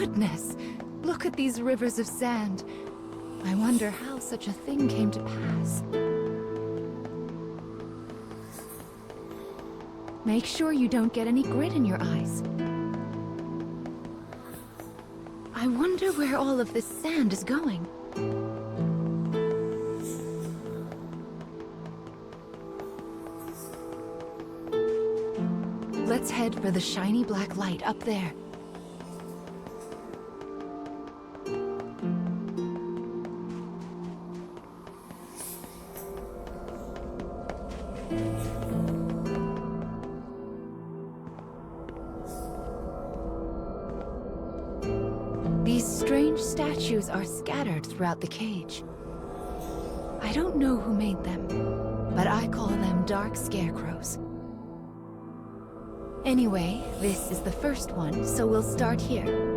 goodness! Look at these rivers of sand. I wonder how such a thing came to pass. Make sure you don't get any grit in your eyes. I wonder where all of this sand is going. Let's head for the shiny black light up there. These strange statues are scattered throughout the cage. I don't know who made them, but I call them dark scarecrows. Anyway, this is the first one, so we'll start here.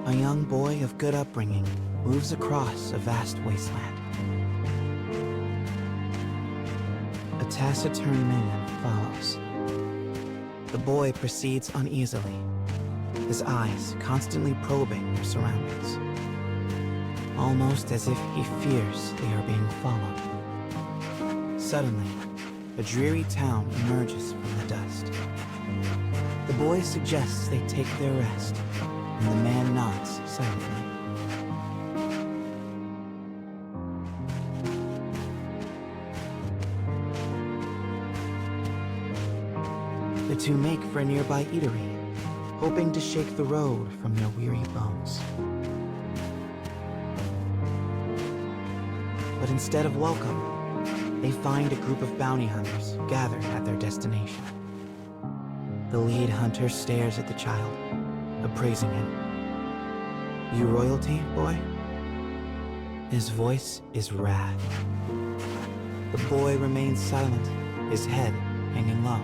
A young boy of good upbringing moves across a vast wasteland. A taciturn man follows. The boy proceeds uneasily, his eyes constantly probing their surroundings, almost as if he fears they are being followed. Suddenly, a dreary town emerges from the dust. The boy suggests they take their rest, and the man nods silently. The two make for a nearby eatery, hoping to shake the road from their weary bones. But instead of welcome, they find a group of bounty hunters gathered at their destination. The lead hunter stares at the child, appraising him. "You royalty, boy?" His voice is wrath. The boy remains silent, his head hanging low.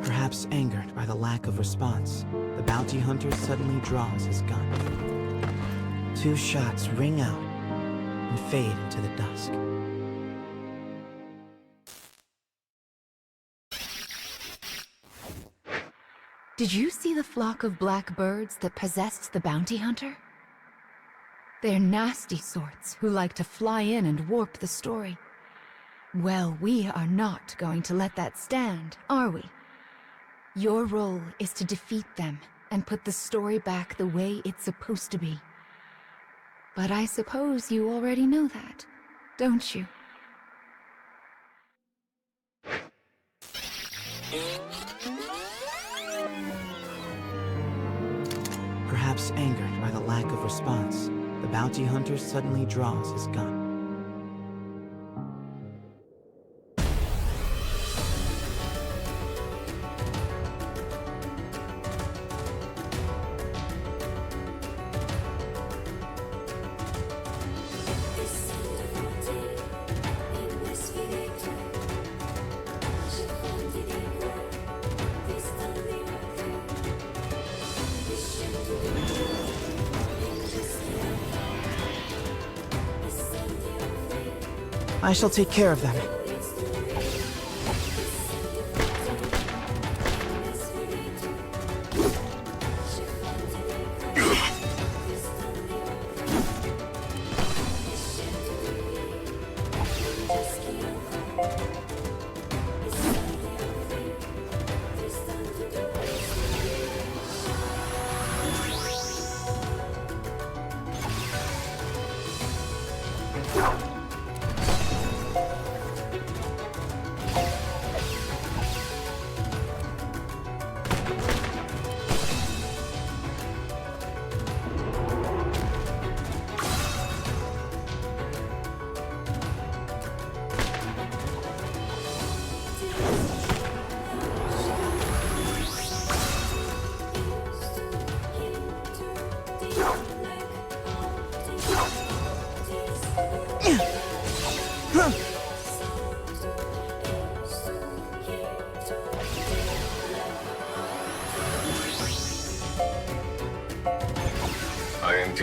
Perhaps angered by the lack of response, the bounty hunter suddenly draws his gun. Two shots ring out and fade into the dusk. Did you see the flock of black birds that possessed the bounty hunter? They're nasty sorts who like to fly in and warp the story. Well, we are not going to let that stand, are we? Your role is to defeat them and put the story back the way it's supposed to be. But I suppose you already know that, don't you? Perhaps angered by the lack of response, the bounty hunter suddenly draws his gun. I shall take care of them.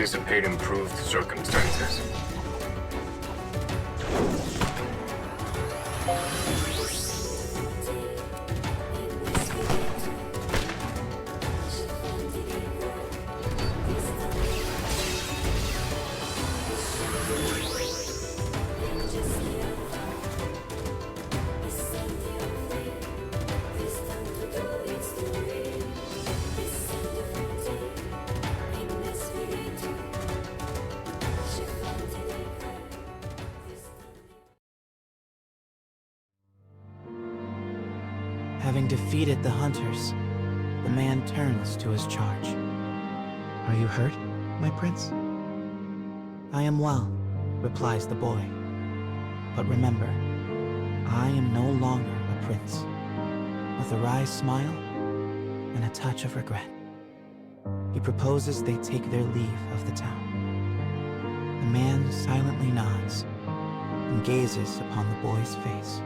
anticipate improved circumstances. Having defeated the hunters, the man turns to his charge. "Are you hurt, my prince?" "I am well," replies the boy. "But remember, I am no longer a prince." With a wry smile and a touch of regret, he proposes they take their leave of the town. The man silently nods and gazes upon the boy's face.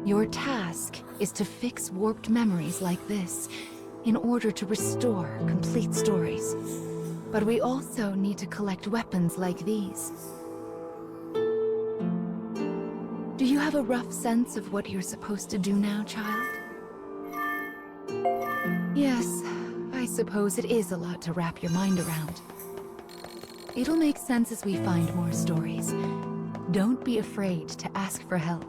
Your task is to fix warped memories like this in order to restore complete stories. But we also need to collect weapons like these. Do you have a rough sense of what you're supposed to do now, child? Yes, I suppose it is a lot to wrap your mind around. It'll make sense as we find more stories. Don't be afraid to ask for help.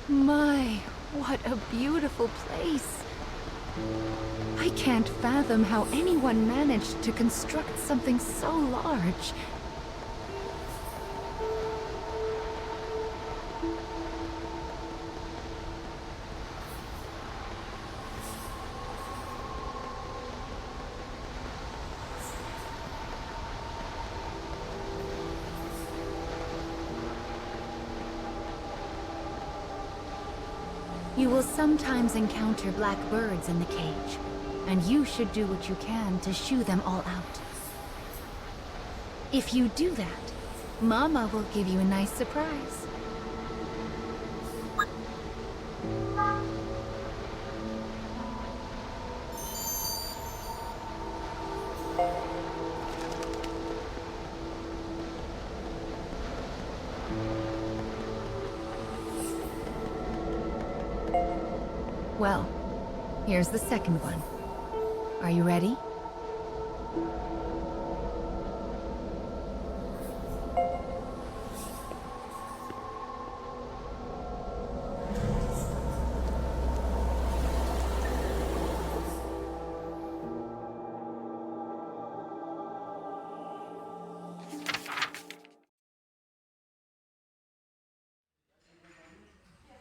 My, what a beautiful place. I can't fathom how anyone managed to construct something so large. You will sometimes encounter black birds in the cage, and you should do what you can to shoo them all out. If you do that, Mama will give you a nice surprise. Well, here's the second one. Are you ready?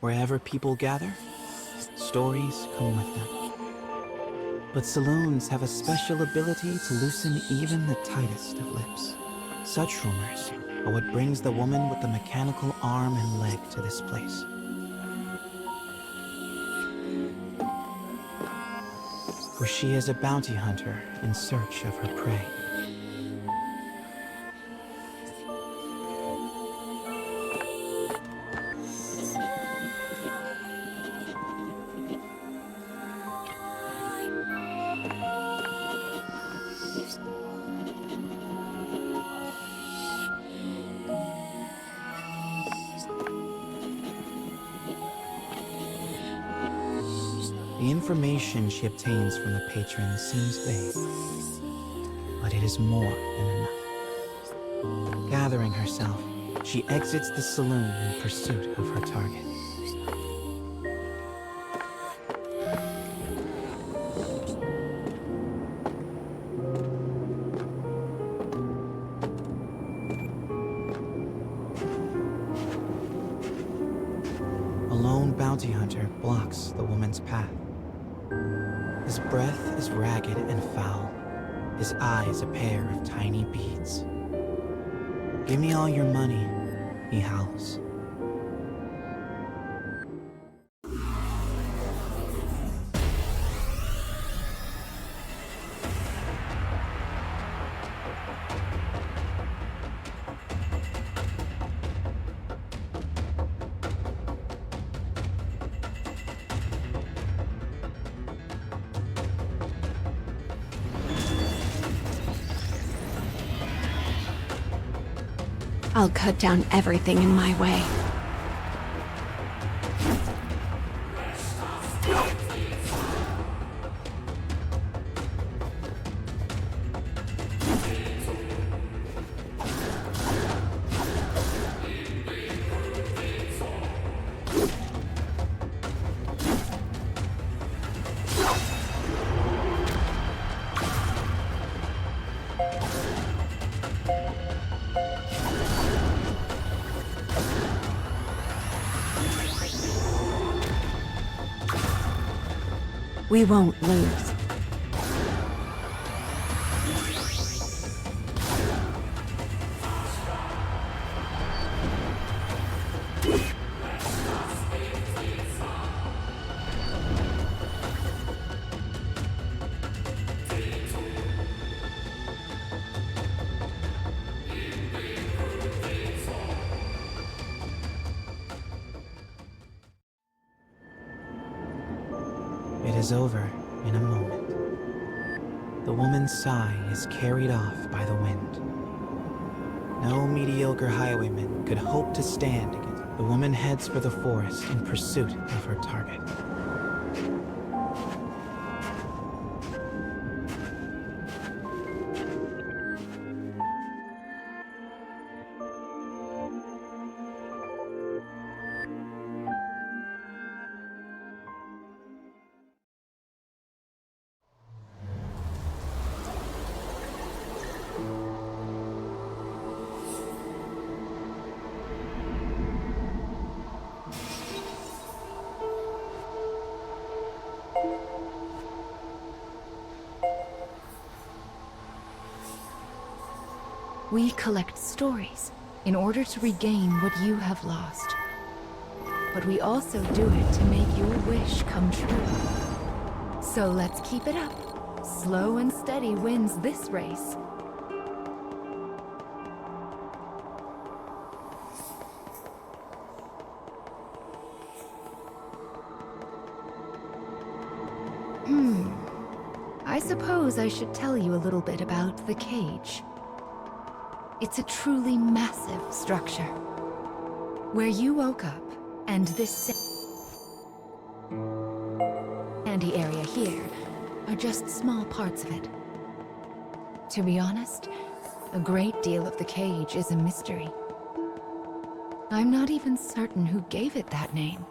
Wherever people gather, stories come with them. But saloons have a special ability to loosen even the tightest of lips. Such rumors are what brings the woman with the mechanical arm and leg to this place. For she is a bounty hunter in search of her prey. The information she obtains from the patrons seems vague, but it is more than enough. Gathering herself, she exits the saloon in pursuit of her target. bounty hunter blocks the woman's path. His breath is ragged and foul, his eyes a pair of tiny beads. "Give me all your money," he howls. I'll cut down everything in my way. We won't lose. It is over in a moment. The woman's sigh is carried off by the wind. No mediocre highwayman could hope to stand against it. The woman heads for the forest in pursuit of her target. We collect stories in order to regain what you have lost. But we also do it to make your wish come true. So let's keep it up. Slow and steady wins this race. I suppose I should tell you a little bit about the cage. It's a truly massive structure. Where you woke up, and this sandy area here are just small parts of it. To be honest, a great deal of the cage is a mystery. I'm not even certain who gave it that name.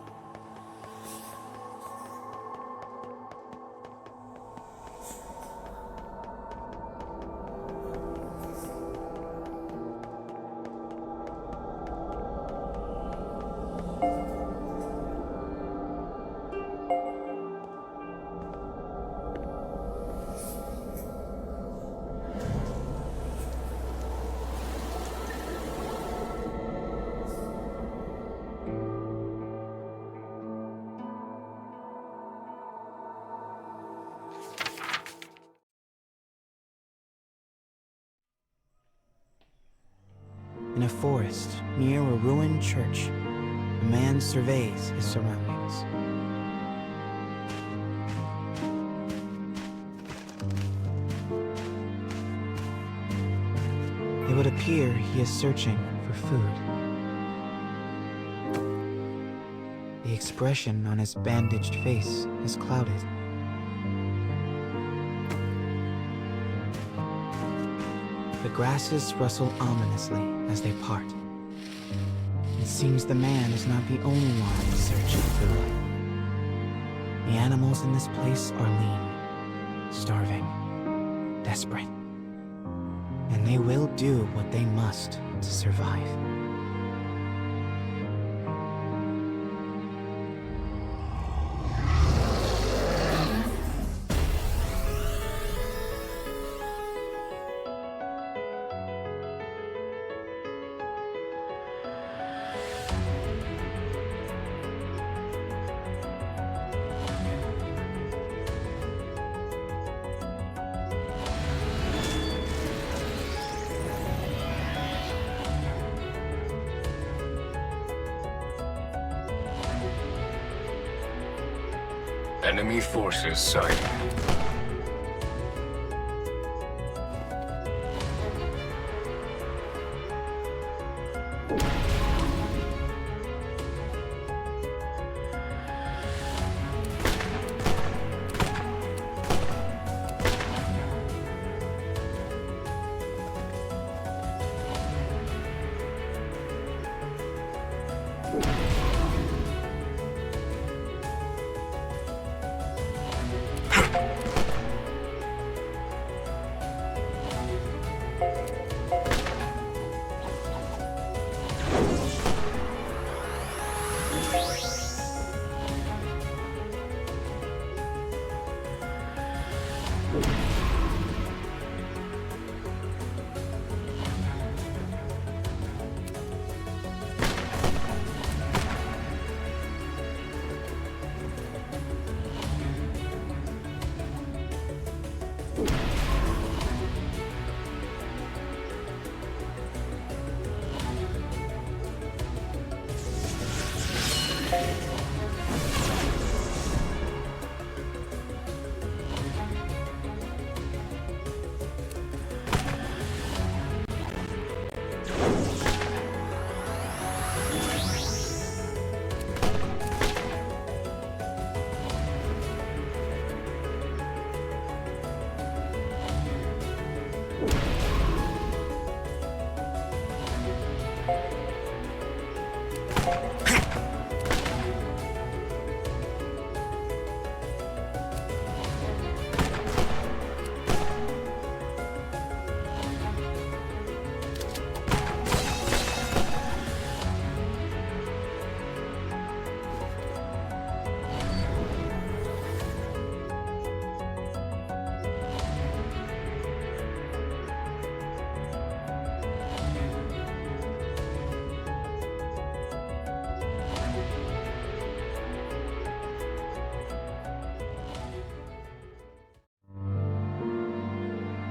In a forest near a ruined church, a man surveys his surroundings. It would appear he is searching for food. The expression on his bandaged face is clouded. The grasses rustle ominously as they part. It seems the man is not the only one searching food. The animals in this place are lean, starving, desperate. And they will do what they must to survive. Enemy forces sighted.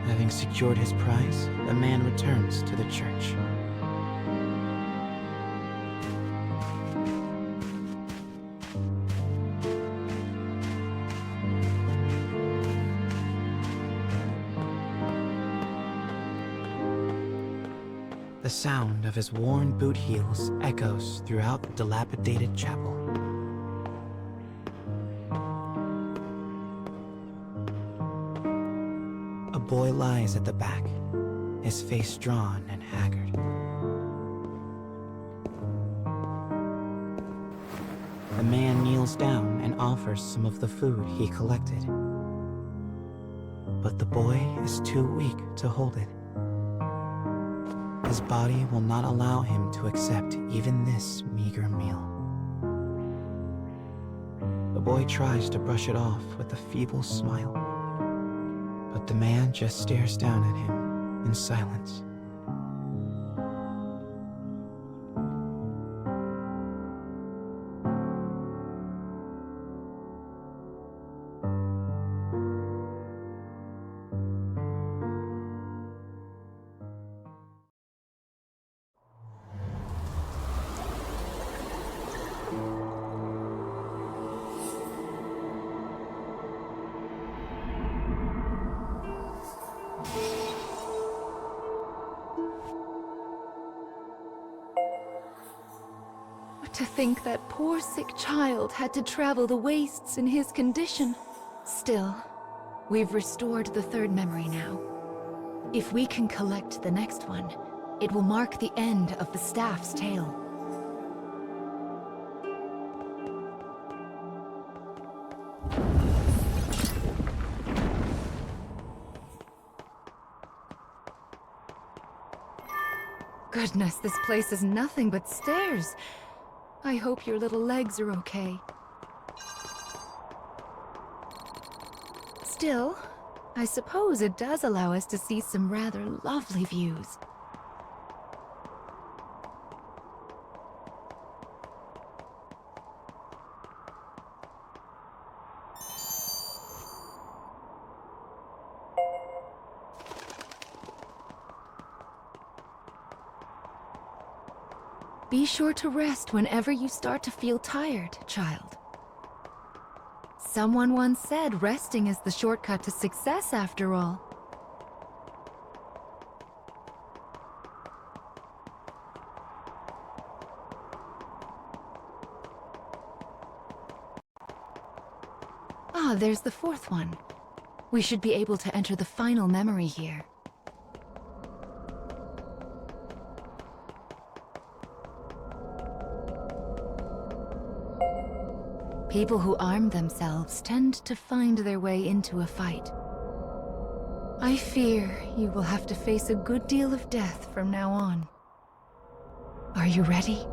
Having secured his prize, the man returns to the church. The sound of his worn boot heels echoes throughout the dilapidated chapel. A boy lies at the back, his face drawn and haggard. The man kneels down and offers some of the food he collected. But the boy is too weak to hold it. His body will not allow him to accept even this meager meal. The boy tries to brush it off with a feeble smile, but the man just stares down at him in silence. To think that poor sick child had to travel the wastes in his condition. Still, we've restored the third memory now. If we can collect the next one, it will mark the end of the staff's tale. Goodness, this place is nothing but stairs. I hope your little legs are okay. Still, I suppose it does allow us to see some rather lovely views. Be sure to rest whenever you start to feel tired, child. Someone once said resting is the shortcut to success after all. Ah, there's the fourth one. We should be able to enter the final memory here. People who arm themselves tend to find their way into a fight. I fear you will have to face a good deal of death from now on. Are you ready?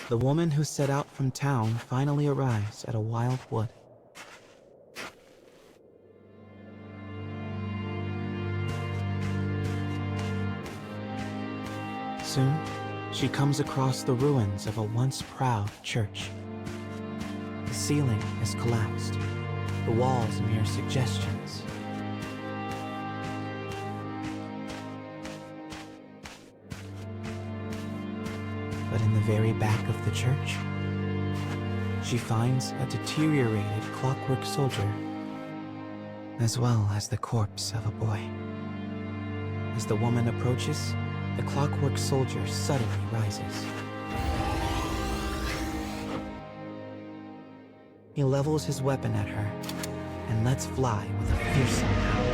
The woman who set out from town finally arrives at a wild wood. Soon, she comes across the ruins of a once proud church. The ceiling has collapsed, the walls mere suggestions. But in the very back of the church, she finds a deteriorated clockwork soldier, as well as the corpse of a boy. As the woman approaches, the clockwork soldier suddenly rises. He levels his weapon at her and lets fly with a fearsome howl.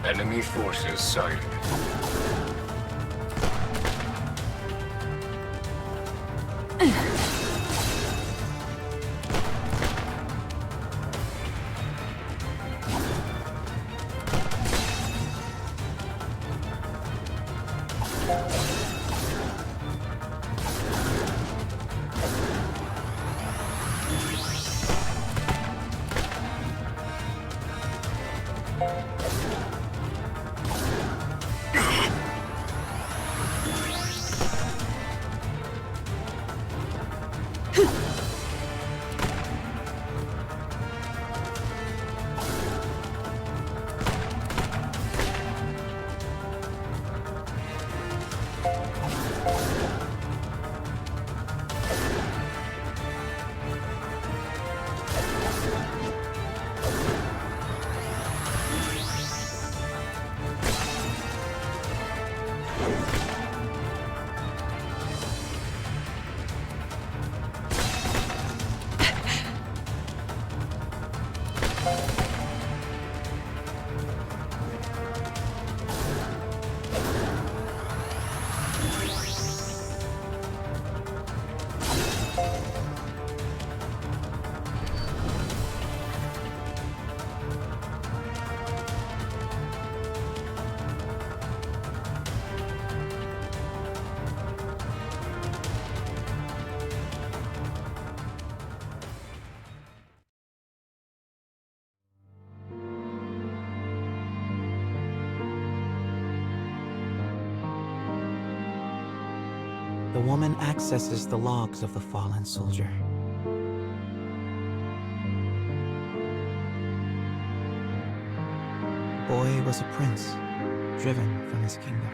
Enemy forces sighted. The woman accesses the logs of the fallen soldier. The boy was a prince, driven from his kingdom.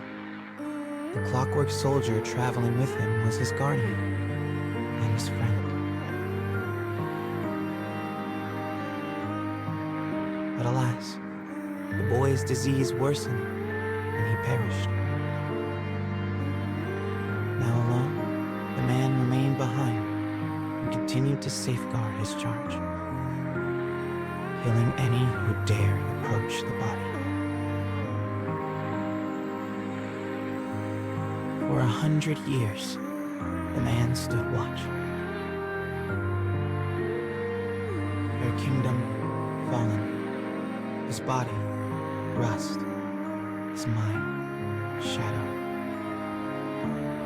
The clockwork soldier traveling with him was his guardian and his friend. But alas, the boy's disease worsened and he perished. Now alone, the man remained behind and continued to safeguard his charge, killing any who dared approach the body. For 100 years, the man stood watch. Their kingdom fallen, his body rust, his mind shadow.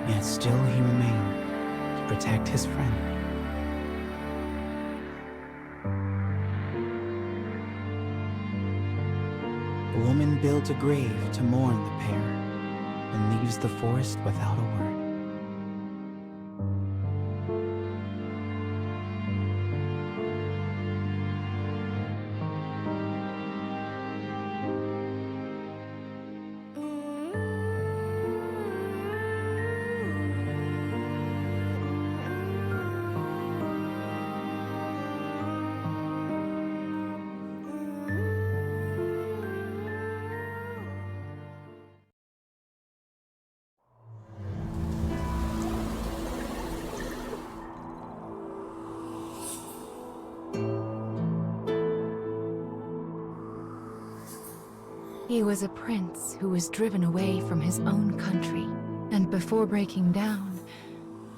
Yet still he remained to protect his friend. The woman builds a grave to mourn the pair, and leaves the forest without a word. He was a prince who was driven away from his own country, and before breaking down,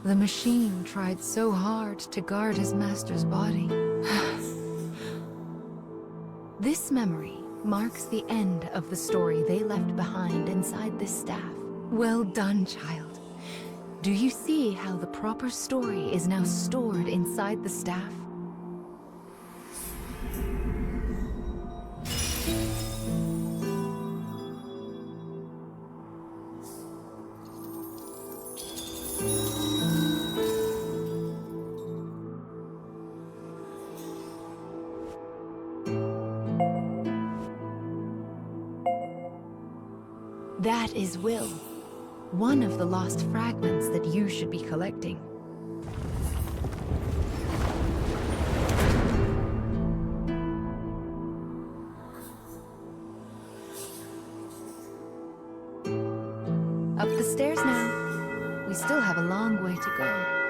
the machine tried so hard to guard his master's body. This memory marks the end of the story they left behind inside this staff. Well done, child. Do you see how the proper story is now stored inside the staff? That is Will, one of the lost fragments that you should be collecting. Up the stairs now. We still have a long way to go.